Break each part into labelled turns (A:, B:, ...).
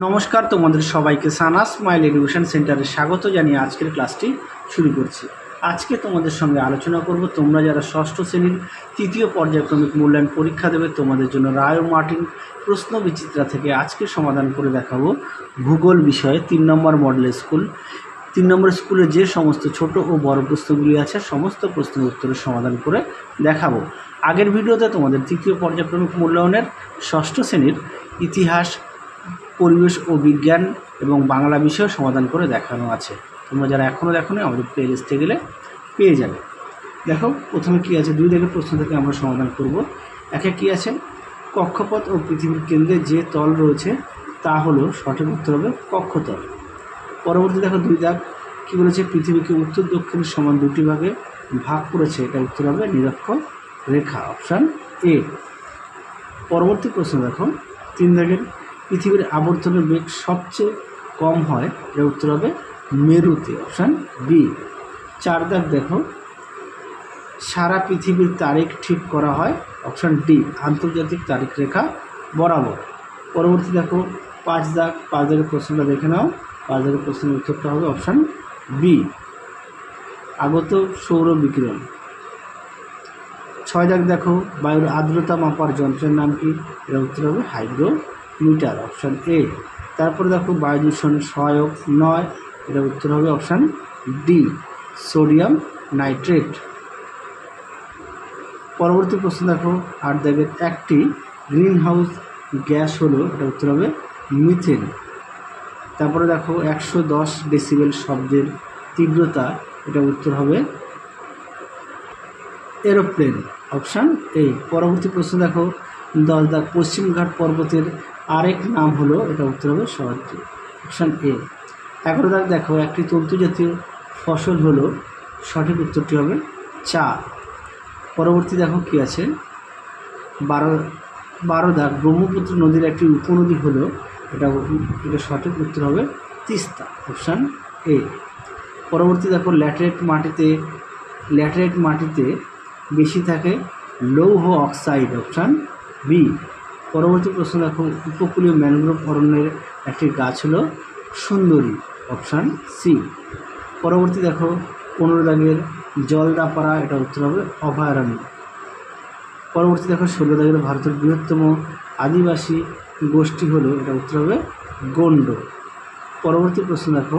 A: নমস্কার, তোমাদের সবাইকে সানা স্মাইল এডুকেশন সেন্টারে স্বাগত জানিয়ে আজকের ক্লাসটি শুরু করছি। আজকে তোমাদের সঙ্গে আলোচনা করব তোমরা যারা ষষ্ঠ শ্রেণীর তৃতীয় পর্যায়ক্রমিক মূল্যায়ন পরীক্ষা দেবে তোমাদের জন্য রায় ও মার্টিন প্রশ্ন বিচিত্রা থেকে আজকে সমাধান করে দেখাবো ভূগোল বিষয়ে 3 নম্বর মডেল স্কুল। 3 নম্বর স্কুলে যে সমস্ত ছোট ও বড় প্রশ্নগুলি আছে সমস্ত প্রশ্নের উত্তরের সমাধান করে দেখাবো। আগের ভিডিওতে তোমাদের তৃতীয় পর্যায়ক্রমিক মূল্যায়নের ষষ্ঠ শ্রেণীর ইতিহাস, পরিবেশ ও বিজ্ঞান এবং বাংলা বিষয় সমাধান করে দেখানো আছে। তোমরা যারা এখনও দেখো না আমাদের প্লে লিস্টে গেলে পেয়ে যাবে। দেখো প্রথমে কী আছে, 2 দাগের প্রশ্ন থেকে আমরা সমাধান করব। একে কী আছে, কক্ষপথ ও পৃথিবীর কেন্দ্রে যে তল রয়েছে তা হলো, সঠিক উত্তর হবে কক্ষতল। পরবর্তী দেখো 2 দাগ কী বলেছে, পৃথিবীকে উত্তর দক্ষিণের সমান 2টি ভাগে ভাগ করেছে, এটা উত্তর হবে নিরক্ষর রেখা, অপশান এ। পরবর্তী প্রশ্ন দেখো 3 দাগের, পৃথিবীর আবর্তনের বেগ সবচেয়ে কম হয়, এর উত্তর হবে মেরুতে, অপশান বি। 4 দাগ দেখো, সারা পৃথিবীর তারিখ ঠিক করা হয়, অপশান ডি, আন্তর্জাতিক তারিখ রেখা বরাবর। পরবর্তী দেখো 5 দাগ, 5 দাগের প্রশ্নটা দেখে নাও। 5 দাগের প্রশ্নের উত্তরটা হবে অপশান বি, আগত সৌর বিকিরণ। 6 দাগ দেখো, বায়ুর আর্দ্রতা মাপার যন্ত্রের নাম কি, এর উত্তর হবে হাইগ্রোমিটার, অপশান এ। তারপরে দেখো বায়ু দূষণ সহায়ক নয়, এর উত্তর হবে অপশান ডি, সোডিয়াম নাইট্রেট। পরবর্তী প্রশ্ন দেখো 8 দাগের, একটি গ্রিন হাউস গ্যাস হলো, এটা উত্তর হবে মিথেন। তারপরে দেখো 110 ডেসিবেল শব্দের তীব্রতা, এটা উত্তর হবে এরোপ্লেন, অপশান এ। পরবর্তী প্রশ্ন দেখো 10 দাগ, পশ্চিমঘাট পর্বতের আরেক নাম হলো, এটা উত্তর হবে সহ্যাদ্রি, অপশান এ। 11 দাগ দেখো, একটি তন্তু জাতীয় ফসল হলো, সঠিক উত্তরটি হবে চা। পরবর্তী দেখো কি আছে, 12 দাগ, ব্রহ্মপুত্র নদীর একটি উপনদী হলো, এটা সঠিক উত্তর হবে তিস্তা, অপশান এ। পরবর্তী দেখো ল্যাটেরাইট মাটিতে বেশি থাকে লৌহ অক্সাইড, অপশান বি। পরবর্তী প্রশ্ন দেখো, উপকূলীয় ম্যানগ্রোভ অরণ্যের একটি গাছ হলো সুন্দরী, অপশান সি। পরবর্তী দেখো 15 দাগের, জলদাপাড়া, এটা উত্তর হবে অভয়ারণ্য। পরবর্তী দেখো 16 দাগের, ভারতের বৃহত্তম আদিবাসী গোষ্ঠী হলো, এটা উত্তর হবে গোন্ড। পরবর্তী প্রশ্ন দেখো,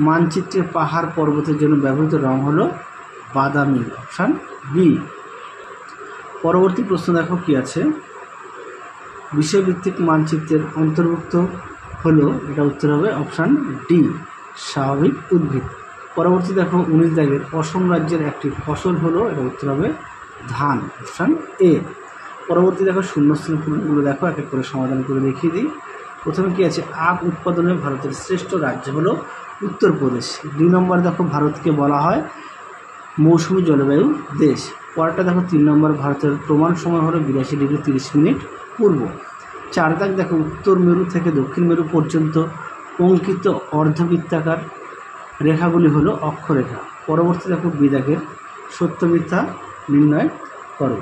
A: মানচিত্রে পাহাড় পর্বতের জন্য ব্যবহৃত রং হলো বাদামি, অপশান বি। পরবর্তী প্রশ্ন দেখো কি আছে, বিষয়ভিত্তিক মানচিত্রের অন্তর্ভুক্ত হলো, এটা উত্তর হবে অপশান ডি, স্বাভাবিক উদ্ভিদ। পরবর্তী দেখো 19 দাগের, অসম রাজ্যের একটি ফসল হলো, এটা উত্তর হবে ধান, অপশান এ। পরবর্তী দেখো শূন্যস্থান পূরণগুলো দেখো, এক এক করে সমাধান করে দেখিয়ে দিই। প্রথমে কি আছে, আখ উৎপাদনে ভারতের শ্রেষ্ঠ রাজ্য হলো উত্তরপ্রদেশ। 2 নম্বর দেখো, ভারতকে বলা হয় মৌসুমী জলবায়ু দেশ। পরেরটা দেখো 3 নম্বর, ভারতের প্রমাণ সময় হলো 82 ডিগ্রি 30 মিনিট পূর্ব। 4 দাগ দেখো, উত্তর মেরু থেকে দক্ষিণ মেরু পর্যন্ত অঙ্কিত অর্ধবৃত্তাকার রেখাগুলি হলো অক্ষরেখা। পরবর্তী দেখো 2 দাগের, সত্য মিথ্যা নির্ণয় করো।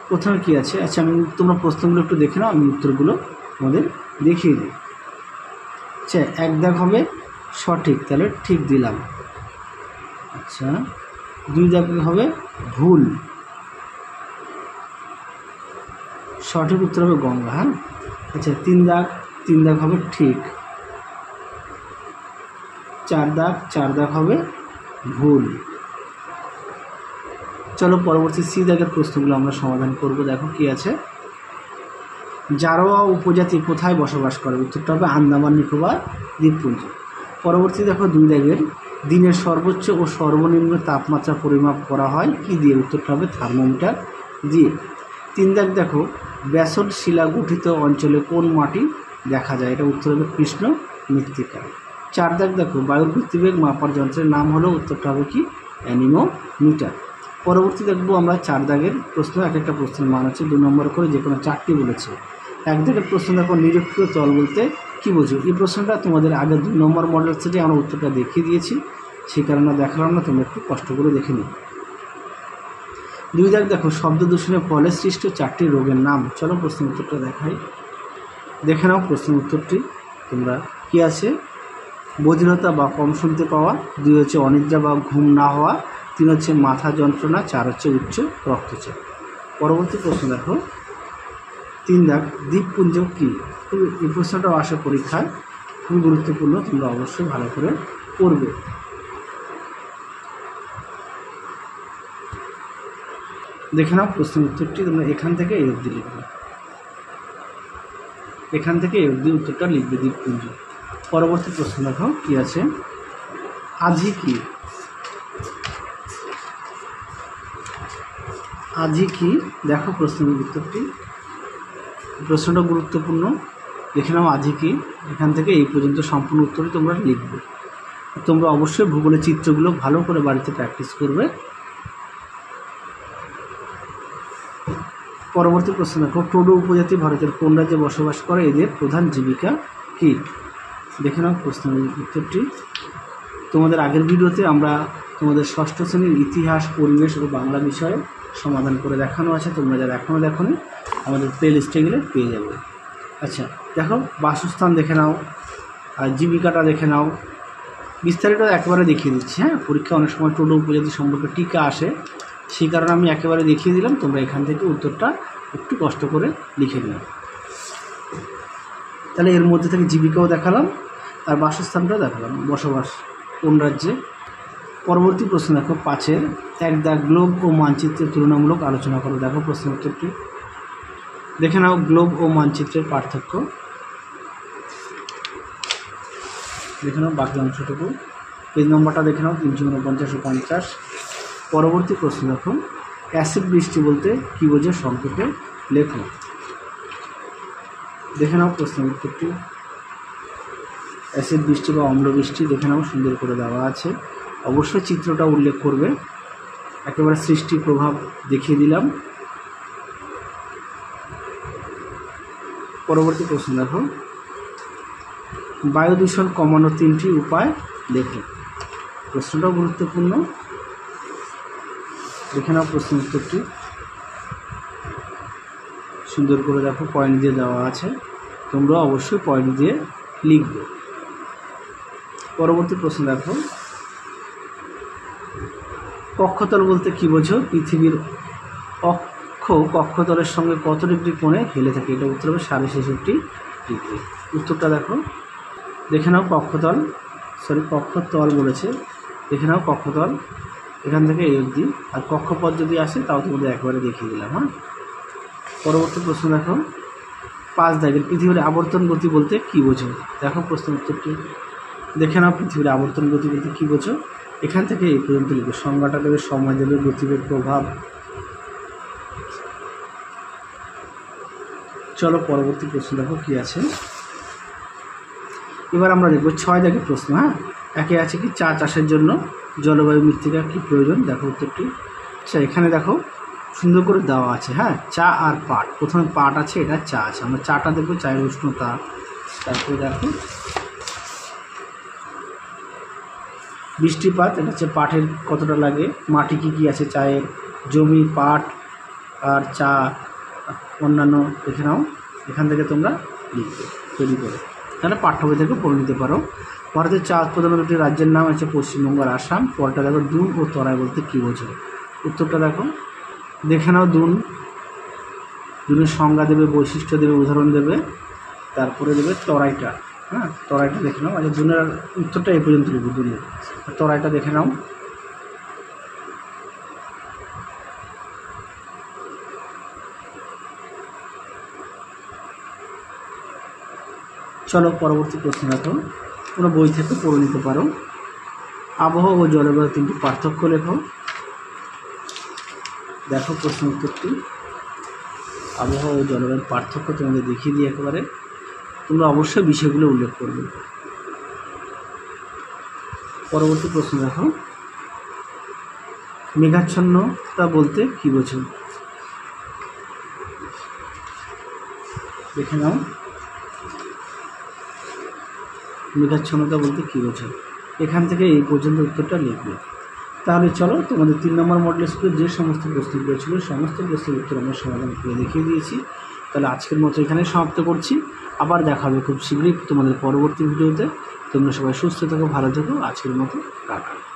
A: প্রথমে কি আছে, আচ্ছা তোমরা প্রশ্নগুলো একটু দেখে নাও, আমি উত্তরগুলো তোমাদের দেখিয়ে দিই। আচ্ছা 1 দাগ হবে সঠিক, তাহলে ঠিক দিলাম। আচ্ছা 2 দাগ হবে ভুল, সঠিক উত্তর হবে গঙ্গা। হ্যাঁ, আচ্ছা 3 দাগ হবে ঠিক। 4 দাগ হবে ভুল। চলো পরবর্তী সি দাগের প্রশ্নগুলো আমরা সমাধান করব। দেখো কি আছে, জারোয়া উপজাতি কোথায় বসবাস করে, উত্তরটা হবে আন্দামান নিকোবর দ্বীপপুঞ্জ। পরবর্তী দেখো 2 দাগের, দিনের সর্বোচ্চ ও সর্বনিম্ন তাপমাত্রা পরিমাপ করা হয় কি দিয়ে, উত্তরটা হবে থার্মোমিটার দিয়ে। 3 দাগ দেখো, ব্যাসল্ট শিলা গঠিত অঞ্চলে কোন মাটি দেখা যায়, এটা উত্তর হবে কৃষ্ণ মৃত্তিকা। 4 দাগ দেখো, বায়ুর গতিবেগ মাপার যন্ত্রের নাম হলো, উত্তরটা হবে কি অ্যানিমোমিটার। পরবর্তী দেখবো আমরা 4 দাগের প্রশ্ন, এক একটা প্রশ্নের মান হচ্ছে 2 নম্বর করে, যে কোনো 4টি বলেছে। 1 দাগের প্রশ্ন দেখো, নিরক্ষীয় তল বলতে কি বোঝো, এই প্রশ্নটা তোমাদের আগে 2 নম্বর মডেল থেকে আমরা উত্তরটা দেখিয়ে দিয়েছি, সেই কারণে দেখালাম না, তোমরা একটু কষ্ট করে দেখে নিও। 2 দাগ দেখো, শব্দ দূষণের ফলে সৃষ্ট 4টি রোগের নাম। চলো প্রশ্ন উত্তরটা দেখাই। দেখে নাও প্রশ্নের উত্তরটি তোমরা। কি আছে? বধিরতা বা কম শুনতে পাওয়া, 2 হচ্ছে অনিদ্রা বা ঘুম না হওয়া, 3 হচ্ছে মাথা যন্ত্রণা, 4 হচ্ছে উচ্চ রক্তচাপ। পরবর্তী প্রশ্ন দেখো 3 দাগ, দ্বীপপুঞ্জ কী? এই প্রশ্নটাও আসে পরীক্ষায়, খুবই গুরুত্বপূর্ণ, তোমরা অবশ্যই ভালো করে পড়বে। দেখে নাও প্রশ্নের উত্তরটি তোমরা এখান থেকে এই অবধি লিখবে, এখান থেকে এই অবধি উত্তরটা লিখবে দ্বীপপুঞ্জ। পরবর্তী প্রশ্ন দেখো কি আছে? আজি কি? আজি কি? দেখো প্রশ্নের উত্তরটি, প্রশ্নটা গুরুত্বপূর্ণ। দেখে নাও আজি কি, এখান থেকে এই পর্যন্ত সম্পূর্ণ উত্তরটি তোমরা লিখবে। তোমরা অবশ্যই ভূগোলের চিত্রগুলো ভালো করে বাড়িতে প্র্যাকটিস করবে। পরবর্তী প্রশ্ন দেখো, টোডো উপজাতি ভারতের কোন রাজ্যে বসবাস করে? এদের প্রধান জীবিকা কী? দেখে নাও প্রশ্নের উত্তরটি। তোমাদের আগের ভিডিওতে আমরা তোমাদের ষষ্ঠ শ্রেণীর ইতিহাস, পরিবেশ ও বাংলা বিষয়ে সমাধান করে দেখানো আছে, তোমরা যারা এখনও দেখোনি আমাদের প্লে লিস্টে গেলে পেয়ে যাবে। আচ্ছা দেখো, বাসস্থান দেখে নাও, আর জীবিকাটা দেখে নাও, বিস্তারিত একেবারে দেখিয়ে দিচ্ছি। হ্যাঁ, পরীক্ষা অনেক সময় টোডো উপজাতি সম্পর্কে টিকা আসে, সেই কারণে আমি একেবারে দেখিয়ে দিলাম। তোমরা এখান থেকে উত্তরটা একটু কষ্ট করে লিখে নিও। তাহলে এর মধ্যে থেকে জীবিকাও দেখালাম আর বাসস্থানটাও দেখালাম, বসবাস কোন রাজ্যে। পরবর্তী প্রশ্ন দেখো 5-এর 1 দাগ, গ্লোব ও মানচিত্রের তুলনামূলক আলোচনা করো। দেখো প্রশ্ন উত্তরটি, দেখে নাও গ্লোব ও মানচিত্রের পার্থক্য। দেখে নাও বাকি অংশটুকু, পেজ নম্বরটা দেখে নাও 349 ও 50। পরবর্তী প্রশ্ন দেখো, অ্যাসিড বৃষ্টি বলতে কী বোঝো? সংক্ষেপে লেখো। দেখে নাও প্রশ্নের উত্তরটি, অ্যাসিড বৃষ্টি বা অম্ল বৃষ্টি দেখে নাও, সুন্দর করে দেওয়া আছে। অবশ্যই চিত্রটা উল্লেখ করবে, একেবারে সৃষ্টি প্রভাব দেখিয়ে দিলাম। পরবর্তী প্রশ্ন দেখো, বায়ু দূষণ কমানোর 3টি উপায় লেখো। প্রশ্নটাও গুরুত্বপূর্ণ, দেখে নাও প্রশ্নের উত্তরটি, সুন্দর করে দেখো, পয়েন্ট দিয়ে দেওয়া আছে, তোমরা অবশ্যই পয়েন্ট দিয়ে লিখবে। পরবর্তী প্রশ্ন দেখো, কক্ষতল বলতে কী বোঝো? পৃথিবীর অক্ষ কক্ষতলের সঙ্গে কত ডিগ্রি কোণে হেলে থাকে? এটা উত্তর হবে 66.5 ডিগ্রি। উত্তরটা দেখো, দেখে নাও কক্ষতল, কক্ষতল বলেছে, দেখে নাও কক্ষতল এখান থেকে এই অবধি, আর কক্ষপথ যদি আসে তাও তোমাদের একবারে দেখিয়ে দিলাম। হ্যাঁ, পরবর্তী প্রশ্ন দেখো 5 দাগের, পৃথিবীর আবর্তন গতি বলতে কী বোঝো? দেখো প্রশ্ন উত্তরটি, দেখে নাও পৃথিবীর আবর্তন গতি বলতে কী বোঝো? এখান থেকে এই পর্যন্ত লিখবে, সংজ্ঞাটা দেবে, সময় দেবে, গতিবেগ, প্রভাব। চলো পরবর্তী প্রশ্ন দেখো কি আছে। এবার আমরা দেখব 6 দাগের প্রশ্ন। হ্যাঁ, একে আছে কি, চা চাষের জন্য জলবায়ু মৃত্তিকা কী প্রয়োজন? দেখো উত্তরটি। আচ্ছা এখানে দেখো সুন্দর করে দেওয়া আছে। হ্যাঁ, চা আর পাট, প্রথমে পাট আছে, এটা চা আছে। আমরা চাটা দেখবো, চায়ের উষ্ণতা, তারপরে দেখো বৃষ্টিপাত, এটা হচ্ছে পাটের কতটা লাগে, মাটি কী কী আছে চায়ের, জমি, পাট আর চা, অন্যান্য দেখে নাও, এখান থেকে তোমরা লিখবে তৈরি করে, তাহলে পাঠ্য বই থেকে পড়ে নিতে পারো। ভারতের চা উৎপাদনের 2টি রাজ্যের নাম আছে পশ্চিমবঙ্গ আর আসাম। পরটা দেখো, দুন ও তরাই বলতে কী বোঝো? উত্তরটা দেখো, দেখে নাও দুনের সংজ্ঞা দেবে, বৈশিষ্ট্য দেবে, উদাহরণ দেবে, তারপরে দেবে তরাইটা। হ্যাঁ, তরাইটা দেখে নাও। আচ্ছা, দুনের উত্তরটা এই পর্যন্ত লিখবে, দুনের, তরাইটা দেখে নাও। চলো পরবর্তী প্রশ্ন দেখো, তোমরা বই থেকে পড়ে নিতে পারো। আবহাওয়া ও জলবায়ু 3টি পার্থক্য লেখো। দেখো প্রশ্ন উত্তরটি, আবহাওয়া ও জলবায়ুর পার্থক্য তোমাদের দেখিয়ে দিই একেবারে, তোমরা অবশ্যই বিষয়গুলো উল্লেখ করবে। পরবর্তী প্রশ্ন দেখো, মেঘাচ্ছন্নতা বলতে কী বোঝো? দেখে নাও, মেঘাচ্ছন্নতা বলতে কী বোঝো? এখান থেকে এই পর্যন্ত উত্তরটা লিখবে। তাহলে চলো, তোমাদের 3 নম্বর মডেল স্কুলে যে সমস্ত প্রশ্নগুলো ছিল সমস্ত প্রশ্নের উত্তর আমরা সমাধান করে দেখিয়ে দিয়েছি। তাহলে আজকের মতো এখানে সমাপ্ত করছি। আবার দেখা হবে খুব শীঘ্রই তোমাদের পরবর্তী ভিডিওতে। তোমরা সবাই সুস্থ থেকো, ভালো থেকো। আজকের মতো টাটা।